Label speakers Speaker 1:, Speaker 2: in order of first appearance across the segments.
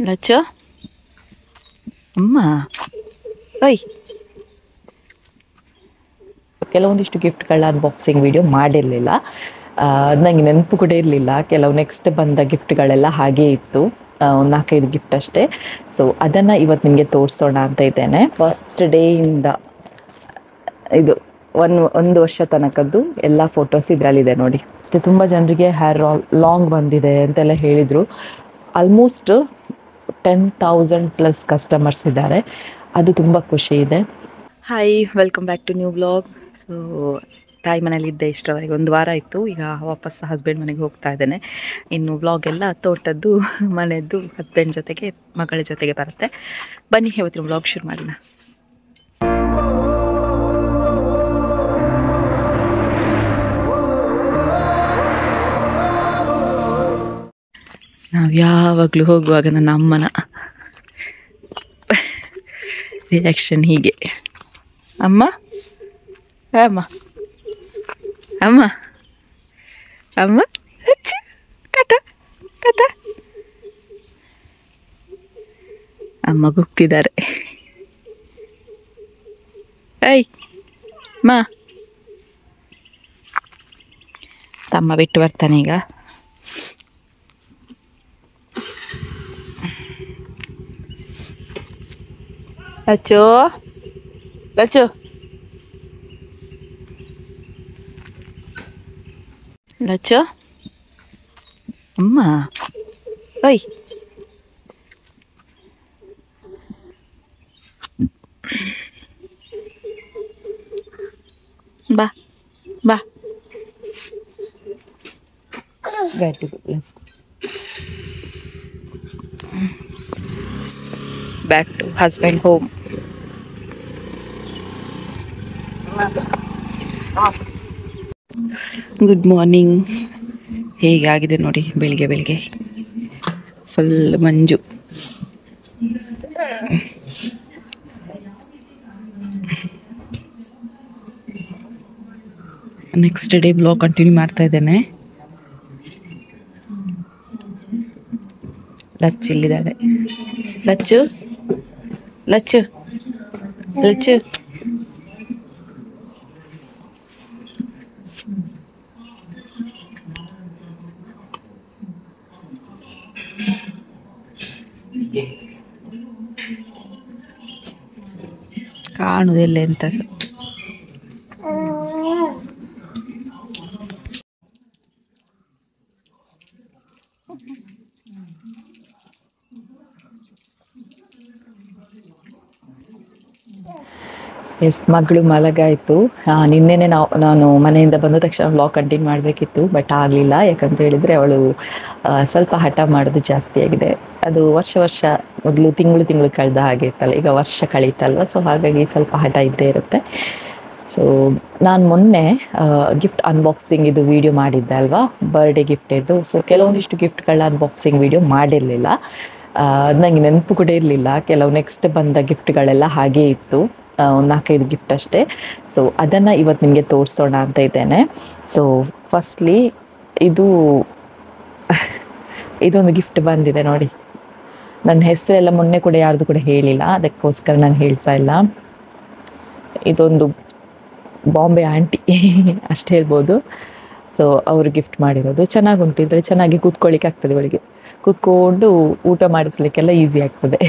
Speaker 1: ಲಚ್ಚು ಅಮ್ಮ ಓಯ್ ಕೆಲವೊಂದಿಷ್ಟು ಗಿಫ್ಟ್ಗಳ ಅನ್ಬಾಕ್ಸಿಂಗ್ ವಿಡಿಯೋ ಮಾಡಿರಲಿಲ್ಲ. ನನಗೆ ನೆನಪು ಕೂಡ ಇರಲಿಲ್ಲ. ಕೆಲವು ನೆಕ್ಸ್ಟ್ ಬಂದ ಗಿಫ್ಟ್ಗಳೆಲ್ಲ ಹಾಗೇ ಇತ್ತು, ಒಂದು 4-5 ಗಿಫ್ಟ್ ಅಷ್ಟೇ. ಸೊ ಅದನ್ನು ಇವತ್ತು ನಿಮಗೆ ತೋರಿಸೋಣ ಅಂತ ಇದ್ದೇನೆ. ಫಸ್ಟ್ ಡೇಯಿಂದ ಇದು ಒಂದು ವರ್ಷ ತನಕದ್ದು ಎಲ್ಲ ಫೋಟೋಸ್ ಇದರಲ್ಲಿದೆ ನೋಡಿ. ತುಂಬ ಜನರಿಗೆ ಹೇರ್ ಲಾಂಗ್ ಬಂದಿದೆ ಅಂತೆಲ್ಲ ಹೇಳಿದರು. ಆಲ್ಮೋಸ್ಟ್ 10,000+ ಕಸ್ಟಮರ್ಸ್ ಇದ್ದಾರೆ. ಅದು ತುಂಬ ಖುಷಿ ಇದೆ. Hi, welcome back to new vlog. So ತಾಯಿ ಮನೇಲಿದ್ದೆ ಇಷ್ಟರವರೆಗೆ, 1 ವಾರ ಆಯಿತು. ಈಗ ವಾಪಸ್ ಹಸ್ಬೆಂಡ್ ಮನೆಗೆ ಹೋಗ್ತಾ ಇದ್ದೇನೆ. ಇನ್ನು ವ್ಲಾಗ್ ಎಲ್ಲ ತೋಟದ್ದು ಮನೆಯದ್ದು ಹಸ್ಬೆಂಡ್ ಜೊತೆಗೆ ಮಗಳ ಜೊತೆಗೆ ಬರುತ್ತೆ. ಬನ್ನಿ ಇವತ್ತಿನ ವ್ಲಾಗ್ ಶುರು ಮಾಡೋಣ. ನಾವು ಯಾವಾಗಲೂ ಹೋಗುವಾಗ ನನ್ನ ಅಮ್ಮನ ರಿಯಾಕ್ಷನ್ ಹೀಗೆ. ಅಮ್ಮ ಅಮ್ಮ ಅಮ್ಮ ಅಮ್ಮ ಕಟ ಕಟ ಅಮ್ಮ ಕೂಗ್ತಿದ್ದಾರೆ. ಐ ಮಾ ತಮ್ಮ ಬಿಟ್ಟು ಬರ್ತಾನೆ ಈಗ. ಲಚ್ಚು ಲಚ್ಚು ಲಚ್ಚು ಅಮ್ಮ ಓಯ್ ಬಾ ಬಾ. Back to husband home. Good morning. ಹೇಗಾಗಿದೆ ನೋಡಿ ಬೆಳಿಗ್ಗೆ ಬೆಳಿಗ್ಗೆ, ಫುಲ್ ಮಂಜು. ನೆಕ್ಸ್ಟ್ ಡೇ ಬ್ಲಾಗ್ ಕಂಟಿನ್ಯೂ ಮಾಡ್ತಾ ಇದ್ದೇನೆ. ಲಚ್ಚು ಇಲ್ಲಿದ್ದಾಳೆ. ಲಚ್ಚು ಲಚ್ಚು ಲಚ್ಚು ಕಾಣುವುದಿಲ್ಲ ಅಂತ. ಎಸ್, ಮಗಳು ಮಲಗಾಯಿತು. ನಿನ್ನೆನೆ ನಾನು ಮನೆಯಿಂದ ಬಂದ ತಕ್ಷಣ ವ್ಲಾಗ್ ಕಂಟಿನ್ಯೂ ಮಾಡಬೇಕಿತ್ತು, ಬಟ್ ಆಗಲಿಲ್ಲ. ಯಾಕಂತ ಹೇಳಿದರೆ ಅವಳು ಸ್ವಲ್ಪ ಹಠ ಮಾಡೋದು ಜಾಸ್ತಿ ಆಗಿದೆ. ಅದು ವರ್ಷ ಮೊದಲು ತಿಂಗಳು ಕಳೆದ ಹಾಗೆ ಇತ್ತಲ್ಲ, ಈಗ ವರ್ಷ ಕಳೀತಲ್ವ. ಸೊ ಹಾಗಾಗಿ ಸ್ವಲ್ಪ ಹಠ ಇದ್ದೇ ಇರುತ್ತೆ. ಸೊ ನಾನು ಮೊನ್ನೆ ಗಿಫ್ಟ್ ಅನ್ಬಾಕ್ಸಿಂಗ್ ಇದು ವಿಡಿಯೋ ಮಾಡಿದ್ದೆ ಅಲ್ವಾ, ಬರ್ಡೇ ಗಿಫ್ಟ್ ಇದು. ಸೊ ಕೆಲವೊಂದಿಷ್ಟು ಗಿಫ್ಟ್ಗಳ ಅನ್ಬಾಕ್ಸಿಂಗ್ ವಿಡಿಯೋ ಮಾಡಿರಲಿಲ್ಲ. ನನಗೆ ನೆನಪು ಕೂಡ ಇರಲಿಲ್ಲ. ಕೆಲವು ನೆಕ್ಸ್ಟ್ ಬಂದ ಗಿಫ್ಟ್ಗಳೆಲ್ಲ ಹಾಗೇ ಇತ್ತು, ಒಂದು 4-5 ಗಿಫ್ಟ್ ಅಷ್ಟೇ. ಸೊ ಅದನ್ನು ಇವತ್ತು ನಿಮಗೆ ತೋರಿಸೋಣ ಅಂತ ಇದ್ದೇನೆ. ಸೊ ಫಸ್ಟ್ಲಿ ಇದೊಂದು ಗಿಫ್ಟ್ ಬಂದಿದೆ ನೋಡಿ. ನನ್ನ ಹೆಸರೆಲ್ಲ ಮೊನ್ನೆ ಕೂಡ ಯಾರ್ದು ಕೂಡ ಹೇಳಿಲ್ಲ, ಅದಕ್ಕೋಸ್ಕರ ನಾನು ಹೇಳ್ತಾ ಇಲ್ಲ. ಇದೊಂದು ಬಾಂಬೆ ಆಂಟಿ ಅಷ್ಟು ಹೇಳ್ಬೋದು. ಸೊ ಅವರು ಗಿಫ್ಟ್ ಮಾಡಿರೋದು. ಚೆನ್ನಾಗುಂಟು. ಇದರಲ್ಲಿ ಚೆನ್ನಾಗಿ ಕೂತ್ಕೊಳ್ಳಿಕ್ಕೆ ಆಗ್ತದೆ, ಅವಳಿಗೆ ಕೂತ್ಕೊಂಡು ಊಟ ಮಾಡಿಸ್ಲಿಕ್ಕೆಲ್ಲ ಈಸಿ ಆಗ್ತದೆ.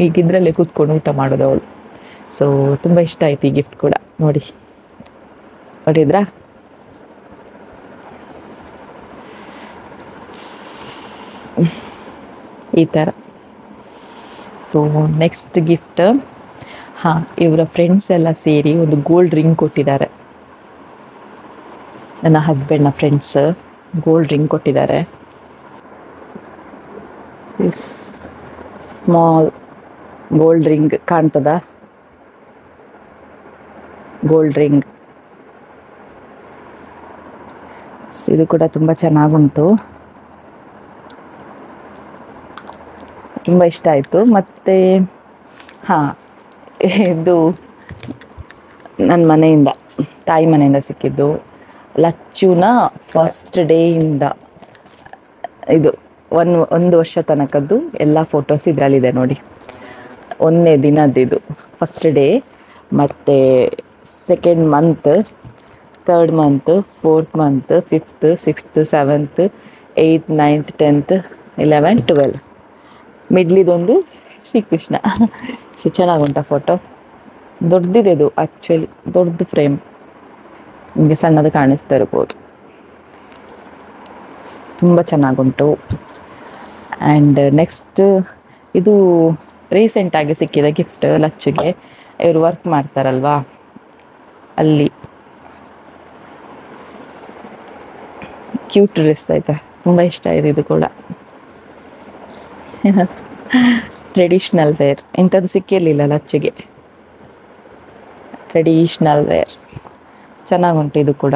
Speaker 1: ಈಗ ಇದರಲ್ಲೇ ಕೂತ್ಕೊಂಡು ಊಟ ಮಾಡೋದು ಅವಳು. ಸೊ ತುಂಬ ಇಷ್ಟ ಆಯ್ತು ಈ ಗಿಫ್ಟ್ ಕೂಡ. ನೋಡಿದ್ರಾ? ಈ ಥರ. ಸೊ ನೆಕ್ಸ್ಟ್ ಗಿಫ್ಟ್, ಇವರ ಫ್ರೆಂಡ್ಸ್ ಎಲ್ಲ ಸೇರಿ ಒಂದು ಗೋಲ್ಡ್ ರಿಂಗ್ ಕೊಟ್ಟಿದ್ದಾರೆ. ನನ್ನ ಹಸ್ಬೆಂಡ್ನ ಫ್ರೆಂಡ್ಸ್ ಗೋಲ್ಡ್ ರಿಂಗ್ ಕೊಟ್ಟಿದ್ದಾರೆ. ಸ್ಮಾಲ್ ಗೋಲ್ಡ್ ರಿಂಗ್ ಕಾಣ್ತದ? ಗೋಲ್ಡ್ ರಿಂಗ್ ಇದು ಕೂಡ ತುಂಬ ಚೆನ್ನಾಗುಂಟು, ತುಂಬ ಇಷ್ಟ ಆಯಿತು. ಮತ್ತು ಇದು ನನ್ನ ಮನೆಯಿಂದ, ತಾಯಿ ಮನೆಯಿಂದ ಸಿಕ್ಕಿದ್ದು. ಲಚ್ಚುನ ಫಸ್ಟ್ ಡೇಯಿಂದ ಇದು ಒಂದು ವರ್ಷ ತನಕದ್ದು ಎಲ್ಲ ಫೋಟೋಸ್ ಇದರಲ್ಲಿದೆ ನೋಡಿ. ಒಂದನೇ ದಿನದ್ದು ಫಸ್ಟ್ ಡೇ, ಮತ್ತು second month, third month, fourth month, fifth, sixth, seventh, 8th, 9th, 10th, 11, 12. ಮಿಡ್ಲಿದೊಂದು ಶ್ರೀಕೃಷ್ಣ. ಸೊ ಚೆನ್ನಾಗುಂಟ ಫೋಟೋ. ದೊಡ್ಡದಿದೆ ಇದು, ಆ್ಯಕ್ಚುಲಿ ದೊಡ್ಡದು ಫ್ರೇಮ್, ನಿಮಗೆ ಸಣ್ಣದು ಕಾಣಿಸ್ತಾ ಇರ್ಬೋದು. ತುಂಬ ಚೆನ್ನಾಗುಂಟು. ಆ್ಯಂಡ್ ನೆಕ್ಸ್ಟ್ ಇದು ರೀಸೆಂಟಾಗಿ ಸಿಕ್ಕಿದ ಗಿಫ್ಟ್ ಲಚ್ಚುಗೆ. ಇವರು ವರ್ಕ್ ಮಾಡ್ತಾರಲ್ವಾ ಅಲ್ಲಿ. ಕ್ಯೂಟ್ ಡ್ರೆಸ್ ಆಯಿತಾ, ತುಂಬ ಇಷ್ಟ ಆಯಿತು ಇದು ಕೂಡ. ಟ್ರೆಡಿಷ್ನಲ್ ವೇರ್ ಇಂಥದ್ದು ಸಿಕ್ಕಿರಲಿಲ್ಲ ಲಚ್ಚಿಗೆ. ಟ್ರೆಡಿಷ್ನಲ್ ವೇರ್ ಚೆನ್ನಾಗುಂಟು ಇದು ಕೂಡ.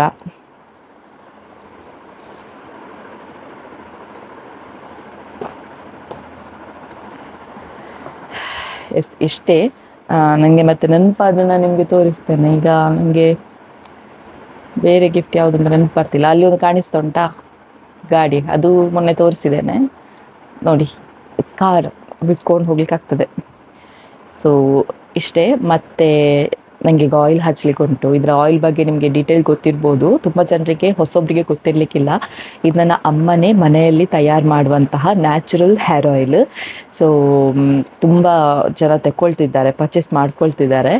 Speaker 1: ಇಷ್ಟೇ. ನನಗೆ ಮತ್ತೆ ನೆನಪಾದ್ರೆ ನಾನು ನಿಮಗೆ ತೋರಿಸ್ತೇನೆ. ಈಗ ನನಗೆ ಬೇರೆ ಗಿಫ್ಟ್ ಯಾವುದಂತ ನೆನಪು ಬರ್ತಿಲ್ಲ. ಅಲ್ಲಿ ಒಂದು ಕಾಣಿಸ್ತಾ ಉಂಟಾ ಗಾಡಿ, ಅದು ಮೊನ್ನೆ ತೋರಿಸಿದ್ದೇನೆ ನೋಡಿ. ಕಾರ್ ಬಿಟ್ಕೊಂಡು ಹೋಗ್ಲಿಕ್ಕೆ ಆಗ್ತದೆ. ಸೊ ಇಷ್ಟೇ. ಮತ್ತು ನನಗೆ ಈಗ ಆಯಿಲ್ ಹಚ್ಚಲಿಕ್ಕೆ ಉಂಟು. ಇದರ ಆಯಿಲ್ ಬಗ್ಗೆ ನಿಮಗೆ ಡೀಟೇಲ್ ಗೊತ್ತಿರ್ಬೋದು, ತುಂಬ ಜನರಿಗೆ ಹೊಸೊಬ್ಬರಿಗೆ ಗೊತ್ತಿರಲಿಕ್ಕಿಲ್ಲ. ಇದು ನನ್ನ ಅಮ್ಮನೇ ಮನೆಯಲ್ಲಿ ತಯಾರು ಮಾಡುವಂತಹ ನ್ಯಾಚುರಲ್ ಹೇರ್ ಆಯಿಲ್. ಸೊ ತುಂಬ ಜನ ತಗೊಳ್ತಿದ್ದಾರೆ, ಪರ್ಚೇಸ್ ಮಾಡ್ಕೊಳ್ತಿದ್ದಾರೆ.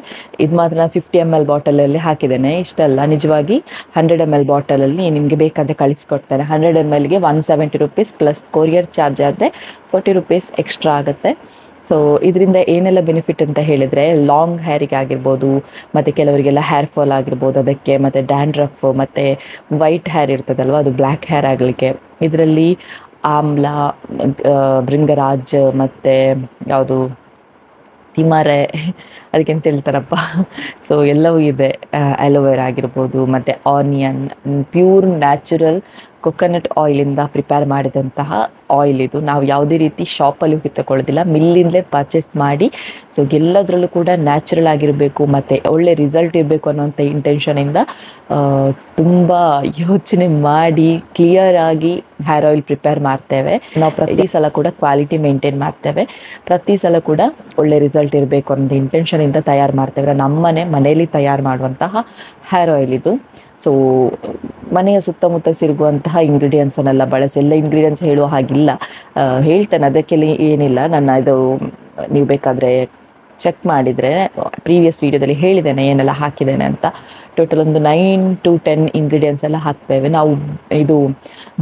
Speaker 1: ಇದು ಮಾತ್ರ ನಾನು 50 ml ಬಾಟಲಲ್ಲಿ ಹಾಕಿದ್ದೇನೆ. ಇಷ್ಟಲ್ಲ, ನಿಜವಾಗಿ 100 ml ಬಾಟಲಲ್ಲಿ ನಿಮಗೆ ಬೇಕಾದರೆ ಕಳಿಸ್ಕೊಡ್ತೇನೆ. 100 mlಗೆ 170 rupees ಪ್ಲಸ್ ಕೊರಿಯರ್ ಚಾರ್ಜ್ ಆದರೆ 40 rupees ಎಕ್ಸ್ಟ್ರಾ ಆಗುತ್ತೆ. ಸೊ ಇದರಿಂದ ಏನೆಲ್ಲ ಬೆನಿಫಿಟ್ ಅಂತ ಹೇಳಿದರೆ, ಲಾಂಗ್ ಹೇರಿಗೆ ಆಗಿರ್ಬೋದು, ಮತ್ತು ಕೆಲವರಿಗೆಲ್ಲ ಹೇರ್ ಫಾಲ್ ಆಗಿರ್ಬೋದು ಅದಕ್ಕೆ, ಮತ್ತು ಡ್ಯಾಂಡ್ರಫ್, ಮತ್ತು ವೈಟ್ ಹೇರ್ ಇರ್ತದಲ್ವ ಅದು ಬ್ಲ್ಯಾಕ್ ಹೇರ್ ಆಗಲಿಕ್ಕೆ ಇದರಲ್ಲಿ ಆಮ್ಲ, ಭೃಂಗರಾಜ್, ಮತ್ತು ಯಾವುದು ತಿಮರೆ, ಅದಕ್ಕೆಂತ ಹೇಳ್ತಾರಪ್ಪ. ಸೊ ಎಲ್ಲವೂ ಇದೆ. ಅಲೋವೆರಾ ಆಗಿರ್ಬೋದು, ಮತ್ತು ಆನಿಯನ್, ಪ್ಯೂರ್ ನ್ಯಾಚುರಲ್ ಕೊಕೊನಟ್ ಆಯಿಲಿಂದ ಪ್ರಿಪೇರ್ ಮಾಡಿದಂತಹ ಆಯಿಲ್ ಇದು. ನಾವು ಯಾವುದೇ ರೀತಿ ಶಾಪಲ್ಲಿ ಹೋಗಿ ತಗೊಳ್ಳೋದಿಲ್ಲ, ಮಿಲ್ಲಿಂದಲೇ ಪರ್ಚೇಸ್ ಮಾಡಿ. ಸೊ ಎಲ್ಲದರಲ್ಲೂ ಕೂಡ ನ್ಯಾಚುರಲ್ ಆಗಿರಬೇಕು ಮತ್ತು ಒಳ್ಳೆ ರಿಸಲ್ಟ್ ಇರಬೇಕು ಅನ್ನೋಂಥ ಇಂಟೆನ್ಷನಿಂದ ತುಂಬ ಯೋಚನೆ ಮಾಡಿ ಕ್ಲಿಯರಾಗಿ ಹೇರ್ ಆಯಿಲ್ ಪ್ರಿಪೇರ್ ಮಾಡ್ತೇವೆ ನಾವು. ಪ್ರತಿ ಸಲ ಕೂಡ ಕ್ವಾಲಿಟಿ ಮೇಂಟೈನ್ ಮಾಡ್ತೇವೆ, ಪ್ರತಿ ಸಲ ಕೂಡ ಒಳ್ಳೆ ರಿಸಲ್ಟ್ ಇರಬೇಕು ಅನ್ನೋ ಇಂಟೆನ್ಷನಿಂದ ತಯಾರು ಮಾಡ್ತೇವೆ. ನಮ್ಮನೆ ಮನೆಯಲ್ಲಿ ತಯಾರು ಮಾಡುವಂತಹ ಹೇರ್ ಆಯಿಲ್ ಇದು. ಸೊ ಮನೆಯ ಸುತ್ತಮುತ್ತ ಸಿಗುವಂತಹ ಇಂಗ್ರೀಡಿಯೆಂಟ್ಸನ್ನೆಲ್ಲ ಬಳಸಿ, ಎಲ್ಲ ಇಂಗ್ರೀಡಿಯೆಂಟ್ಸ್ ಹೇಳುವ ಹಾಗಿಲ್ಲ, ಹೇಳ್ತೇನೆ ಅದಕ್ಕೆಲ್ಲ ಏನಿಲ್ಲ. ನನ್ನ ಇದು ನೀವು ಬೇಕಾದರೆ ಚೆಕ್ ಮಾಡಿದರೆ ಪ್ರೀವಿಯಸ್ ವೀಡಿಯೋದಲ್ಲಿ ಹೇಳಿದ್ದೇನೆ ಏನೆಲ್ಲ ಹಾಕಿದ್ದೇನೆ ಅಂತ. ಟೋಟಲ್ ಒಂದು 9 to 10 ಇಂಗ್ರೀಡಿಯೆಂಟ್ಸ್ ಎಲ್ಲ ಹಾಕ್ತೇವೆ ನಾವು. ಇದು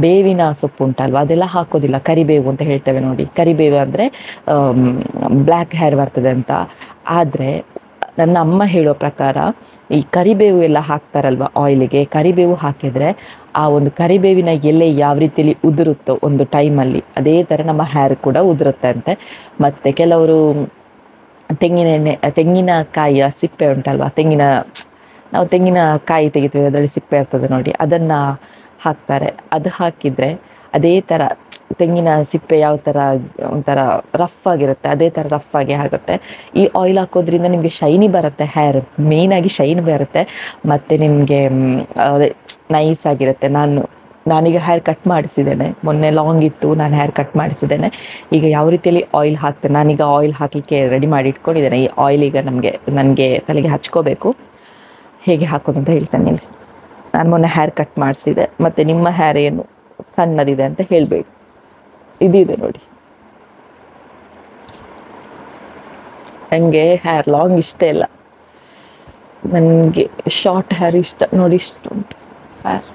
Speaker 1: ಬೇವಿನ ಸೊಪ್ಪು ಉಂಟಲ್ವ ಅದೆಲ್ಲ ಹಾಕೋದಿಲ್ಲ, ಕರಿಬೇವು ಅಂತ ಹೇಳ್ತೇವೆ ನೋಡಿ. ಕರಿಬೇವು ಅಂದರೆ ಬ್ಲ್ಯಾಕ್ ಹೇರ್ ಬರ್ತದೆ ಅಂತ. ಆದರೆ ನನ್ನ ಅಮ್ಮ ಹೇಳೋ ಪ್ರಕಾರ ಈ ಕರಿಬೇವು ಎಲ್ಲ ಹಾಕ್ತಾರಲ್ವ ಆಯಿಲಿಗೆ, ಕರಿಬೇವು ಹಾಕಿದರೆ ಆ ಒಂದು ಕರಿಬೇವಿನ ಎಲೆ ಯಾವ ರೀತಿಯಲ್ಲಿ ಉದುರುತ್ತೋ ಒಂದು ಟೈಮಲ್ಲಿ, ಅದೇ ಥರ ನಮ್ಮ ಹೇರ್ ಕೂಡ ಉದುರುತ್ತೆ ಅಂತೆ. ಮತ್ತು ಕೆಲವರು ತೆಂಗಿನಕಾಯಿಯ ಸಿಪ್ಪೆ ಉಂಟಲ್ವ, ನಾವು ತೆಂಗಿನಕಾಯಿ ತೆಗಿತೀವಿ, ಅದರಲ್ಲಿ ಸಿಪ್ಪೆ ಇರ್ತದೆ ನೋಡಿ, ಅದನ್ನು ಹಾಕ್ತಾರೆ. ಅದು ಹಾಕಿದರೆ ಅದೇ ಥರ ತೆಂಗಿನ ಸಿಪ್ಪೆ ಯಾವ ಥರ ಒಂಥರ ರಫ್ ಆಗಿರುತ್ತೆ, ಅದೇ ಥರ ರಫ್ ಆಗಿ ಆಗುತ್ತೆ. ಈ ಆಯಿಲ್ ಹಾಕೋದ್ರಿಂದ ನಿಮಗೆ ಶೈನಿ ಬರುತ್ತೆ, ಹೇರ್ ಮೇಯ್ನಾಗಿ ಶೈನ್ ಬರುತ್ತೆ, ಮತ್ತು ನಿಮಗೆ ಅದೇ ನೈಸ್ ಆಗಿರುತ್ತೆ. ನಾನೀಗ ಹೇರ್ ಕಟ್ ಮಾಡಿಸಿದ್ದೇನೆ, ಮೊನ್ನೆ ಲಾಂಗ್ ಇತ್ತು, ನಾನು ಹೇರ್ ಕಟ್ ಮಾಡಿಸಿದ್ದೇನೆ. ಈಗ ಯಾವ ರೀತಿಯಲ್ಲಿ ಆಯಿಲ್ ಹಾಕ್ತೇನೆ, ನಾನೀಗ ಆಯಿಲ್ ಹಾಕಲಿಕ್ಕೆ ರೆಡಿ ಮಾಡಿ ಇಟ್ಕೊಂಡಿದ್ದೇನೆ. ಈ ಆಯಿಲ್ ಈಗ ನನಗೆ ತಲೆಗೆ ಹಚ್ಕೋಬೇಕು. ಹೇಗೆ ಹಾಕೋದು ಅಂತ ಹೇಳ್ತೇನೆ ಇಲ್ಲಿ. ನಾನು ಮೊನ್ನೆ ಹೇರ್ ಕಟ್ ಮಾಡಿಸಿದೆ, ಮತ್ತು ನಿಮ್ಮ ಹೇರ್ ಏನು ಸಣ್ಣದಿದೆ ಅಂತ ಹೇಳಬೇಕು. ಇದಿದೆ ನೋಡಿ, ನನಗೆ ಹೇರ್ ಲಾಂಗ್ ಇಷ್ಟ ಇಲ್ಲ, ನನಗೆ ಶಾರ್ಟ್ ಹೇರ್ ಇಷ್ಟ ನೋಡಿ. ಇಷ್ಟು ಉಂಟು ಹೇರ್.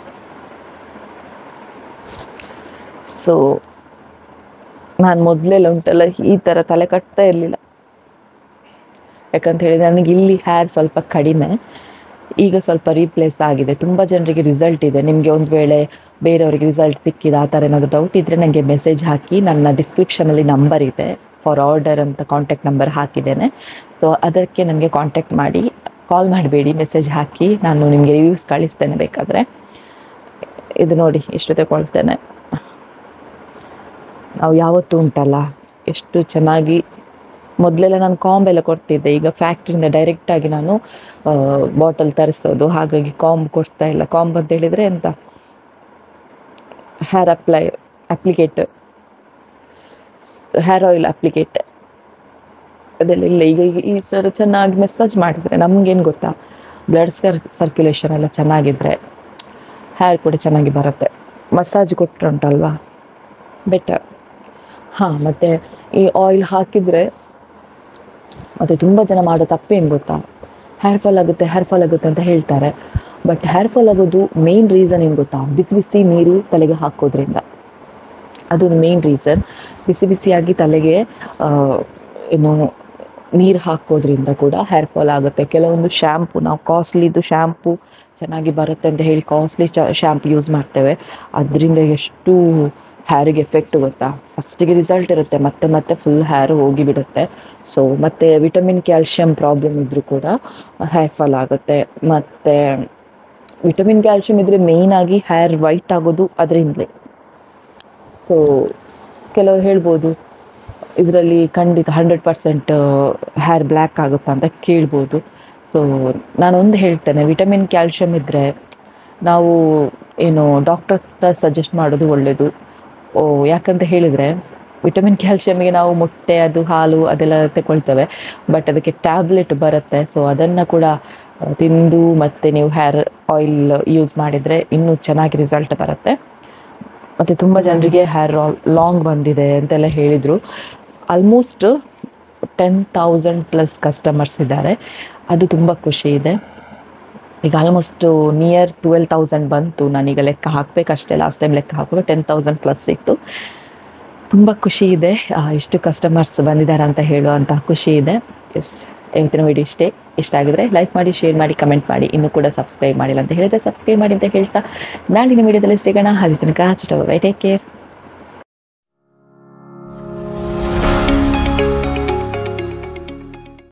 Speaker 1: ಸೊ ನಾನು ಮೊದಲೆಲ್ಲ ಉಂಟಲ್ಲ ಈ ಥರ ತಲೆ ಕಟ್ತಾ ಇರಲಿಲ್ಲ, ಯಾಕಂತ ಹೇಳಿದರೆ ನನಗೆ ಇಲ್ಲಿ ಹೇರ್ ಸ್ವಲ್ಪ ಕಡಿಮೆ, ಈಗ ಸ್ವಲ್ಪ ರೀಪ್ಲೇಸ್ ಆಗಿದೆ. ತುಂಬ ಜನರಿಗೆ ರಿಸಲ್ಟ್ ಇದೆ. ನಿಮಗೆ ಒಂದು ವೇಳೆ ಬೇರೆಯವರಿಗೆ ರಿಸಲ್ಟ್ ಸಿಕ್ಕಿದೆ ಆ ಥರ ಏನಾದರೂ ಡೌಟ್ ಇದ್ದರೆ ನನಗೆ ಮೆಸೇಜ್ ಹಾಕಿ. ನನ್ನ ಡಿಸ್ಕ್ರಿಪ್ಷನಲ್ಲಿ ನಂಬರ್ ಇದೆ, ಫಾರ್ ಆರ್ಡರ್ ಅಂತ ಕಾಂಟ್ಯಾಕ್ಟ್ ನಂಬರ್ ಹಾಕಿದ್ದೇನೆ. ಸೊ ಅದಕ್ಕೆ ನನಗೆ ಕಾಂಟ್ಯಾಕ್ಟ್ ಮಾಡಿ, ಕಾಲ್ ಮಾಡಬೇಡಿ, ಮೆಸೇಜ್ ಹಾಕಿ, ನಾನು ನಿಮಗೆ ರಿವ್ಯೂಸ್ ಕಳಿಸ್ತೇನೆ ಬೇಕಾದರೆ. ಇದು ನೋಡಿ ಎಷ್ಟು ತಗೊಳ್ತೇನೆ. ನಾವು ಯಾವತ್ತೂ ಉಂಟಲ್ಲ ಎಷ್ಟು ಚೆನ್ನಾಗಿ, ಮೊದಲೆಲ್ಲ ನಾನು ಕಾಂಬ್ ಎಲ್ಲ ಕೊಡ್ತಿದ್ದೆ, ಈಗ ಫ್ಯಾಕ್ಟ್ರಿಯಿಂದ ಡೈರೆಕ್ಟಾಗಿ ನಾನು ಬಾಟಲ್ ತರಿಸೋದು, ಹಾಗಾಗಿ ಕಾಂಬ್ ಕೊಡ್ತಾ ಇಲ್ಲ. ಕಾಂಬ್ ಅಂತ ಹೇಳಿದರೆ ಎಂತ, ಹೇರ್ ಅಪ್ಲಿಕೇಟರ್ ಹೇರ್ ಆಯಿಲ್ ಅಪ್ಲಿಕೇಟ್ ಅದೆಲ್ಲ ಇಲ್ಲ. ಈಗ ಈ ಥರ ಚೆನ್ನಾಗಿ ಮೆಸೇಜ್ ಮಾಡಿದರೆ ನಮಗೇನು ಗೊತ್ತಾ, ಬ್ಲಡ್ ಸರ್ಕ್ಯುಲೇಷನ್ ಎಲ್ಲ ಚೆನ್ನಾಗಿದ್ದರೆ ಹೇರ್ ಕೂಡ ಚೆನ್ನಾಗಿ ಬರುತ್ತೆ. ಮಸಾಜ್ ಕೊಟ್ಟರೆ ಉಂಟಲ್ವಾ ಬೆಟರ್. ಹಾಂ, ಮತ್ತು ಈ ಆಯಿಲ್ ಹಾಕಿದರೆ ಮತ್ತು ತುಂಬ ಜನ ಮಾಡೋ ತಪ್ಪೇನು ಗೊತ್ತಾ, ಹೇರ್ ಫಾಲ್ ಆಗುತ್ತೆ ಅಂತ ಹೇಳ್ತಾರೆ. ಬಟ್ ಹೇರ್ ಫಾಲ್ ಆಗೋದು ಮೇನ್ ರೀಸನ್ ಏನು ಗೊತ್ತಾ, ಬಿಸಿ ಬಿಸಿ ನೀರು ತಲೆಗೆ ಹಾಕೋದ್ರಿಂದ. ಅದೊಂದು ಮೇನ್ ರೀಸನ್. ಬಿಸಿ ಬಿಸಿಯಾಗಿ ತಲೆಗೆ ಏನು ನೀರು ಹಾಕೋದ್ರಿಂದ ಕೂಡ ಹೇರ್ ಫಾಲ್ ಆಗುತ್ತೆ. ಕೆಲವೊಂದು ಶ್ಯಾಂಪು, ನಾವು ಕಾಸ್ಟ್ಲಿದು ಶ್ಯಾಂಪು ಚೆನ್ನಾಗಿ ಬರುತ್ತೆ ಅಂತ ಹೇಳಿ ಕಾಸ್ಟ್ಲಿ ಶ್ಯಾಂಪು ಯೂಸ್ ಮಾಡ್ತೇವೆ. ಅದರಿಂದ ಎಷ್ಟು ಹೇರಿಗೆ ಎಫೆಕ್ಟ್ ಗೊತ್ತಾ. ಫಸ್ಟಿಗೆ ರಿಸಲ್ಟ್ ಇರುತ್ತೆ, ಮತ್ತೆ ಮತ್ತೆ ಫುಲ್ ಹೇರ್ ಹೋಗಿಬಿಡುತ್ತೆ. ಸೊ ಮತ್ತು ವಿಟಮಿನ್ ಕ್ಯಾಲ್ಶಿಯಂ ಪ್ರಾಬ್ಲಮ್ ಇದ್ದರೂ ಕೂಡ ಹೇರ್ ಫಾಲ್ ಆಗುತ್ತೆ. ಮತ್ತು ವಿಟಮಿನ್ ಕ್ಯಾಲ್ಶಿಯಂ ಇದ್ದರೆ ಮೇಯ್ನಾಗಿ ಹೇರ್ ವೈಟ್ ಆಗೋದು ಅದರಿಂದಲೇ. ಸೊ ಕೆಲವರು ಹೇಳ್ಬೋದು ಇದರಲ್ಲಿ ಖಂಡಿತ 100% ಹೇರ್ ಬ್ಲ್ಯಾಕ್ ಆಗುತ್ತಾ ಅಂತ ಕೇಳ್ಬೋದು. ಸೊ ನಾನೊಂದು ಹೇಳ್ತೇನೆ, ವಿಟಮಿನ್ ಕ್ಯಾಲ್ಶಿಯಂ ಇದ್ದರೆ ನಾವು ಏನು ಡಾಕ್ಟರ್ ಹತ್ರ ಸಜೆಸ್ಟ್ ಮಾಡೋದು ಒಳ್ಳೆಯದು. ಯಾಕಂತ ಹೇಳಿದರೆ ವಿಟಮಿನ್ ಕ್ಯಾಲ್ಶಿಯಮ್ಗೆ ನಾವು ಮೊಟ್ಟೆ, ಅದು ಹಾಲು ಅದೆಲ್ಲ ತಗೊಳ್ತೇವೆ. ಬಟ್ ಅದಕ್ಕೆ ಟ್ಯಾಬ್ಲೆಟ್ ಬರುತ್ತೆ. ಸೊ ಅದನ್ನು ಕೂಡ ತಿಂದು ಮತ್ತು ನೀವು ಹೇರ್ ಆಯಿಲ್ ಯೂಸ್ ಮಾಡಿದರೆ ಇನ್ನೂ ಚೆನ್ನಾಗಿ ರಿಸಲ್ಟ್ ಬರುತ್ತೆ. ಮತ್ತು ತುಂಬ ಜನರಿಗೆ ಹೇರ್ ಲಾಂಗ್ ಬಂದಿದೆ ಅಂತೆಲ್ಲ ಹೇಳಿದರು. ಆಲ್ಮೋಸ್ಟ್ 10,000+ ಕಸ್ಟಮರ್ಸ್ ಇದ್ದಾರೆ. ಅದು ತುಂಬ ಖುಷಿ ಇದೆ. ಈಗ ಆಲ್ಮೋಸ್ಟು ನಿಯರ್ 12,000 ಬಂತು. ನಾನೀಗ ಲೆಕ್ಕ ಹಾಕಬೇಕಷ್ಟೇ, ಲಾಸ್ಟ್ ಟೈಮ್ ಲೆಕ್ಕ ಹಾಕುವಾಗ 10,000+ ಇತ್ತು. ತುಂಬ ಖುಷಿ ಇದೆ, ಇಷ್ಟು ಕಸ್ಟಮರ್ಸ್ ಬಂದಿದ್ದಾರೆ ಅಂತ ಹೇಳುವಂಥ ಖುಷಿ ಇದೆ. ಎಸ್, ಇವತ್ತಿನ ವಿಡಿಯೋ ಇಷ್ಟ ಆಗಿದ್ರೆ ಲೈಕ್ ಮಾಡಿ, ಶೇರ್ ಮಾಡಿ, ಕಮೆಂಟ್ ಮಾಡಿ. ಇನ್ನೂ ಕೂಡ ಸಬ್ಸ್ಕ್ರೈಬ್ ಮಾಡಿಲ್ಲ ಅಂತ ಹೇಳಿದರೆ ಸಬ್ಸ್ಕ್ರೈಬ್ ಮಾಡಿ ಅಂತ ಹೇಳ್ತಾ ನಾಳಿನ ವಿಡಿಯೋದಲ್ಲಿ ಸಿಗೋಣ. ಅಲ್ಲಿ ತನಕ ಟೇಕ್ ಕೇರ್.